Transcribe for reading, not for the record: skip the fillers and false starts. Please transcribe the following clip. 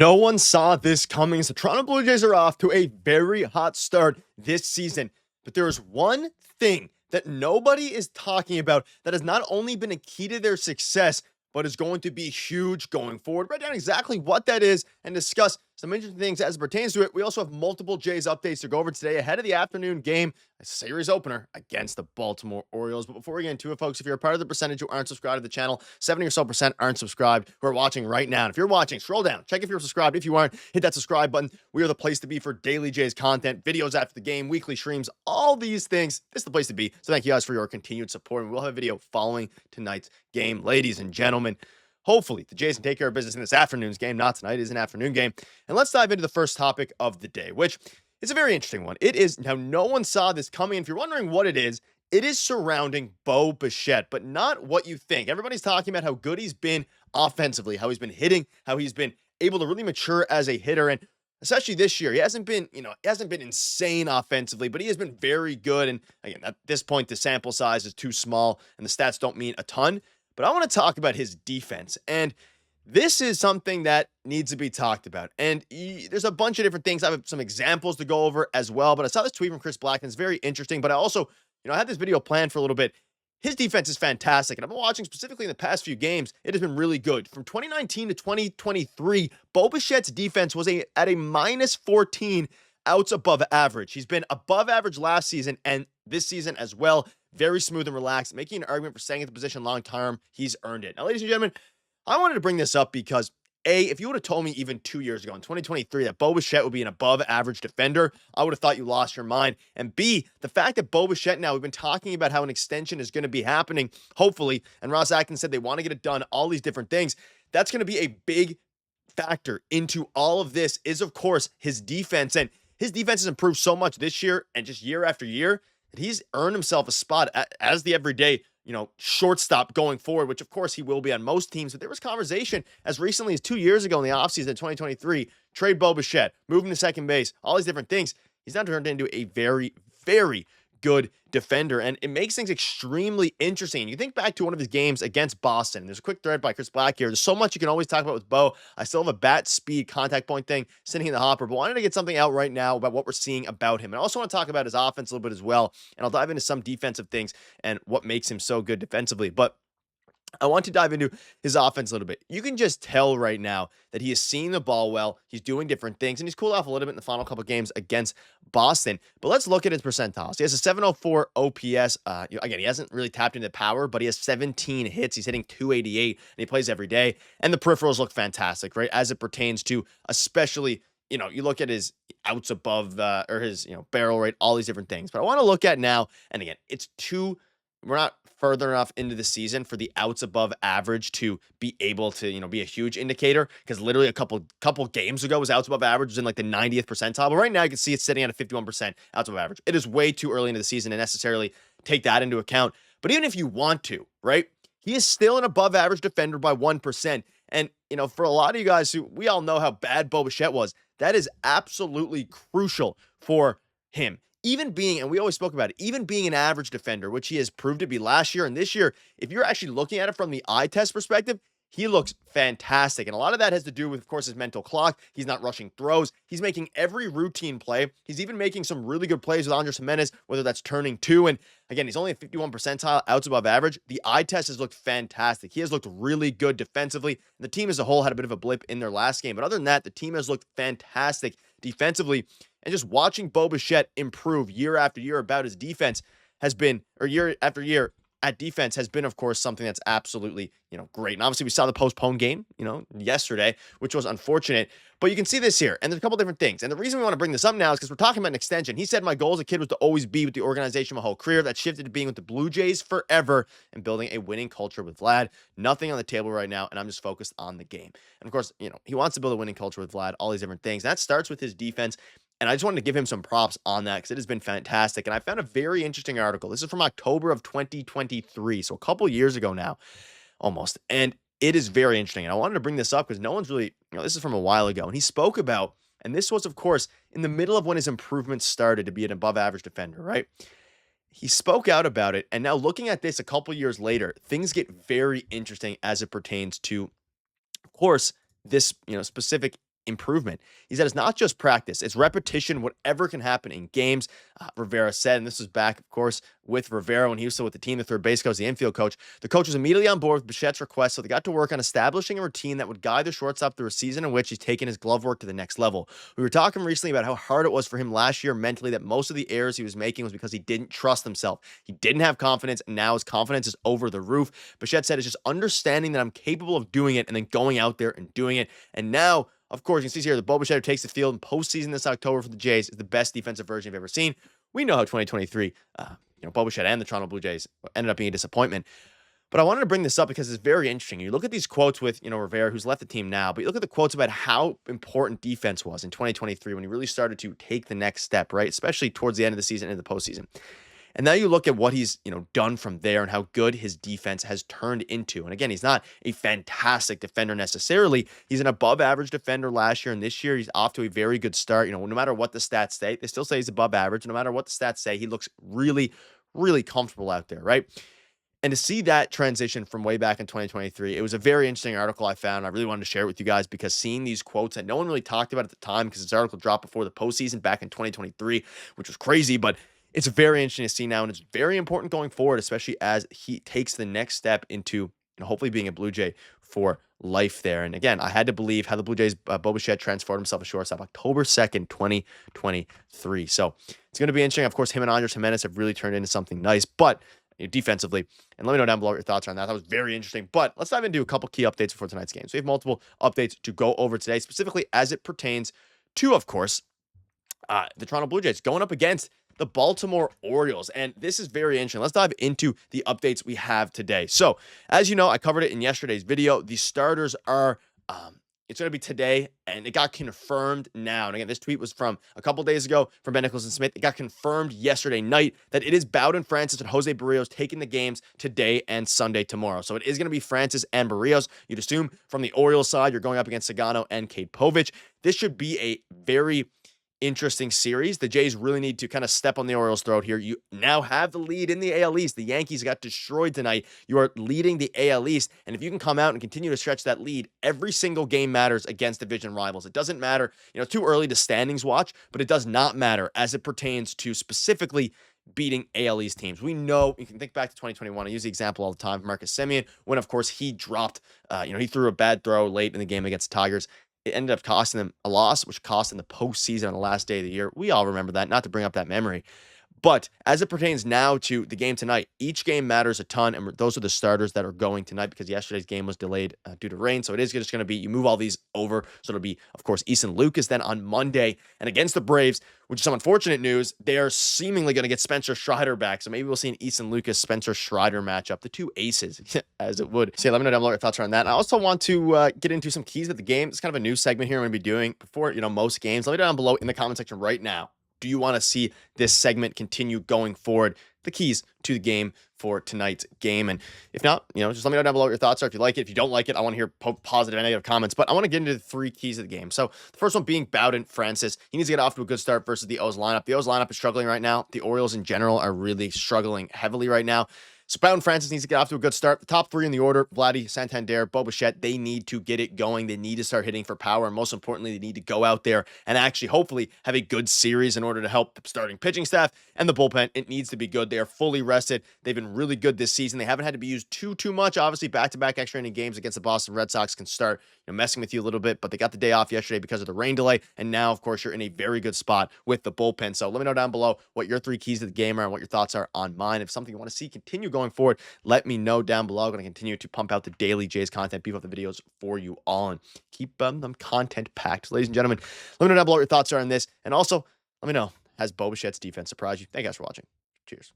No one saw this coming. So Toronto Blue Jays are off to a very hot start this season. But there is one thing that nobody is talking about that has not only been a key to their success, but is going to be huge going forward. Write down exactly what that is and discuss some interesting things as it pertains to it. We also have multiple Jays updates to go over today ahead of the afternoon game, a series opener against the Baltimore Orioles. But before we get into it, folks, if you're a part of the percentage who aren't subscribed to the channel, 70 or so percent aren't subscribed who are watching right now. And if you're watching, scroll down, check if you're subscribed. If you aren't, hit that subscribe button. We are the place to be for daily Jays content, videos after the game, weekly streams, all these things. This is the place to be. So thank you guys for your continued support. And we'll have a video following tonight's game, ladies and gentlemen. Hopefully, the Jays can take care of business in this afternoon's game. Not tonight. It is an afternoon game. And let's dive into the first topic of the day, which is a very interesting one. It is, now no one saw this coming. If you're wondering what it is surrounding Bo Bichette, but not what you think. Everybody's talking about how good he's been offensively, how he's been hitting, how he's been able to really mature as a hitter. And especially this year, he hasn't been insane offensively, but he has been very good. And again, at this point, the sample size is too small and the stats don't mean a ton. But I want to talk about his defense, and this is something that needs to be talked about. And there's a bunch of different things. I have some examples to go over as well, but I saw this tweet from Chris Black, and it's very interesting. But I also, I had this video planned for a little bit. His defense is fantastic, and I've been watching specifically in the past few games. It has been really good. From 2019 to 2023, Bo Bichette's defense was at a minus 14 outs above average. He's been above average last season and this season as well. Very smooth and relaxed, making an argument for staying at the position long term. He's earned it. Now, ladies and gentlemen, I wanted to bring this up because A, if you would have told me even 2 years ago in 2023 that Bo Bichette would be an above average defender, I would have thought you lost your mind. And B, the fact that Bo Bichette now, we've been talking about how an extension is going to be happening, hopefully, and Ross Atkins said they want to get it done, all these different things. That's going to be a big factor into all of this is, of course, his defense. And his defense has improved so much this year and just year after year that he's earned himself a spot as the everyday, shortstop going forward, which of course he will be on most teams. But there was conversation as recently as 2 years ago in the offseason in 2023, trade Bo Bichette, move him to second base, all these different things. He's now turned into a very, very good defender, and it makes things extremely interesting. You think back to one of his games against Boston. There's a quick thread by Chris Black here. There's so much you can always talk about with Bo. I still have a bat speed contact point thing sitting in the hopper, but wanted to get something out right now about what we're seeing about him. And I also want to talk about his offense a little bit as well, and I'll dive into some defensive things and what makes him so good defensively. But I want to dive into his offense a little bit. You can just tell right now that he is seeing the ball well. He's doing different things, and he's cooled off a little bit in the final couple games against Boston. But let's look at his percentiles. He has a 704 OPS. Again, he hasn't really tapped into power, but he has 17 hits. He's hitting 288, and he plays every day. And the peripherals look fantastic, right? As it pertains to especially, you look at his outs above or his, barrel rate, all these different things. But I want to look at now, and again, we're not further enough into the season for the outs above average to be able to, be a huge indicator, because literally a couple games ago his outs above average was in like the 90th percentile. But right now you can see it's sitting at a 51% outs above average. It is way too early into the season to necessarily take that into account. But even if you want to, right, he is still an above average defender by 1%. And, for a lot of you guys we all know how bad Bo Bichette was, that is absolutely crucial for him. Even being, and we always spoke about it, even being an average defender, which he has proved to be last year and this year, if you're actually looking at it from the eye test perspective, he looks fantastic. And a lot of that has to do with, of course, his mental clock. He's not rushing throws. He's making every routine play. He's even making some really good plays with Andres Gimenez, whether that's turning two. And again, he's only at 51 percentile, outs above average. The eye test has looked fantastic. He has looked really good defensively. The team as a whole had a bit of a blip in their last game. But other than that, the team has looked fantastic defensively. And just watching Bo Bichette improve year after year about his defense has been, or year after year at defense has been, of course, something that's absolutely, great. And obviously we saw the postponed game, yesterday, which was unfortunate. But you can see this here, and there's a couple different things. And the reason we want to bring this up now is because we're talking about an extension. He said, my goal as a kid was to always be with the organization my whole career. That shifted to being with the Blue Jays forever and building a winning culture with Vlad. Nothing on the table right now, and I'm just focused on the game. And of course, he wants to build a winning culture with Vlad, all these different things. That starts with his defense. And I just wanted to give him some props on that because it has been fantastic. And I found a very interesting article. This is from October of 2023, so a couple years ago now, almost. And it is very interesting. And I wanted to bring this up because no one's really, this is from a while ago. And he spoke about, and this was, of course, in the middle of when his improvements started to be an above average defender, right? He spoke out about it. And now looking at this a couple years later, things get very interesting as it pertains to, of course, this, specific improvement. He said it's not just practice, it's repetition, whatever can happen in games. Rivera said, and this was back, of course, with Rivera when he was still with the team, the third base coach, the infield coach. The coach was immediately on board with Bichette's request, so they got to work on establishing a routine that would guide the shortstop through a season in which he's taken his glove work to the next level. We were talking recently about how hard it was for him last year mentally, that most of the errors he was making was because he didn't trust himself. He didn't have confidence, and now his confidence is over the roof. Bichette said it's just understanding that I'm capable of doing it and then going out there and doing it. And now, of course, you can see here, the Bo Bichette who takes the field in postseason this October for the Jays is the best defensive version you've ever seen. We know how 2023, Bo Bichette and the Toronto Blue Jays ended up being a disappointment. But I wanted to bring this up because it's very interesting. You look at these quotes with, Rivera, who's left the team now, but you look at the quotes about how important defense was in 2023 when he really started to take the next step, right? Especially towards the end of the season and the postseason. And now you look at what he's, done from there and how good his defense has turned into. And again, he's not a fantastic defender necessarily. He's an above average defender last year. And this year, he's off to a very good start. No matter what the stats say, they still say he's above average. No matter what the stats say, he looks really, really comfortable out there, right? And to see that transition from way back in 2023, it was a very interesting article I found. I really wanted to share it with you guys because seeing these quotes that no one really talked about at the time, because this article dropped before the postseason back in 2023, which was crazy, but it's very interesting to see now, and it's very important going forward, especially as he takes the next step into hopefully being a Blue Jay for life there. And again, I had to believe how the Blue Jays, Bo Bichette transformed himself a shortstop October 2nd, 2023. So it's going to be interesting. Of course, him and Andres Jimenez have really turned into something nice, but defensively. And let me know down below what your thoughts are on that. That was very interesting. But let's dive into a couple key updates before tonight's game. So we have multiple updates to go over today, specifically as it pertains to, of course, the Toronto Blue Jays going up against the Baltimore Orioles. And this is very interesting. Let's dive into the updates we have today. So, as you know, I covered it in yesterday's video. The starters are, it's going to be today, and it got confirmed now. And again, this tweet was from a couple days ago from Ben Nicholson-Smith. It got confirmed yesterday night that it is Bowden Francis and José Berríos taking the games today and Sunday tomorrow. So it is going to be Francis and Berríos. You'd assume from the Orioles side, you're going up against Sagano and Cade Povich. This should be a very interesting series. The Jays really need to kind of step on the Orioles' throat here. You now have the lead in the AL East. The Yankees got destroyed tonight. You are leading the AL East, and if you can come out and continue to stretch that lead, every single game matters against division rivals. It doesn't matter, too early to standings watch, but it does not matter as it pertains to specifically beating AL East teams. We know, you can think back to 2021. I use the example all the time, Marcus Semien, when, of course, he dropped, he threw a bad throw late in the game against the Tigers. It ended up costing them a loss, which cost them the postseason on the last day of the year. We all remember that, not to bring up that memory. But as it pertains now to the game tonight, each game matters a ton, and those are the starters that are going tonight because yesterday's game was delayed due to rain. So it is just going to be, you move all these over. So it'll be, of course, Easton Lucas then on Monday. And against the Braves, which is some unfortunate news, they are seemingly going to get Spencer Strider back. So maybe we'll see an Easton Lucas-Spencer Strider matchup, the two aces, as it would. So yeah, let me know down below your thoughts are on that. And I also want to get into some keys of the game. It's kind of a new segment here I'm going to be doing before, most games. Let me know down below in the comment section right now. Do you want to see this segment continue going forward? The keys to the game for tonight's game. And if not, just let me know down below what your thoughts are. If you like it, if you don't like it, I want to hear positive and negative comments. But I want to get into the three keys of the game. So the first one being Bowden Francis. He needs to get off to a good start versus the O's lineup. The O's lineup is struggling right now. The Orioles in general are really struggling heavily right now. So Bowden Francis needs to get off to a good start. The top three in the order, Vladdy, Santander, Bo Bichette, they need to get it going. They need to start hitting for power. And most importantly, they need to go out there and actually hopefully have a good series in order to help the starting pitching staff and the bullpen. It needs to be good. They are fully rested. They've been really good this season. They haven't had to be used too much. Obviously, back-to-back extra inning games against the Boston Red Sox can start messing with you a little bit, but they got the day off yesterday because of the rain delay. And now, of course, you're in a very good spot with the bullpen. So let me know down below what your three keys to the game are and what your thoughts are on mine. If something you want to see continue going forward, let me know down below. I'm going to continue to pump out the daily Jays content, beef up the videos for you all, and keep them content packed. Ladies and gentlemen, let me know down below what your thoughts are on this. And also, let me know, has Bo Bichette's defense surprised you? Thank you guys for watching. Cheers.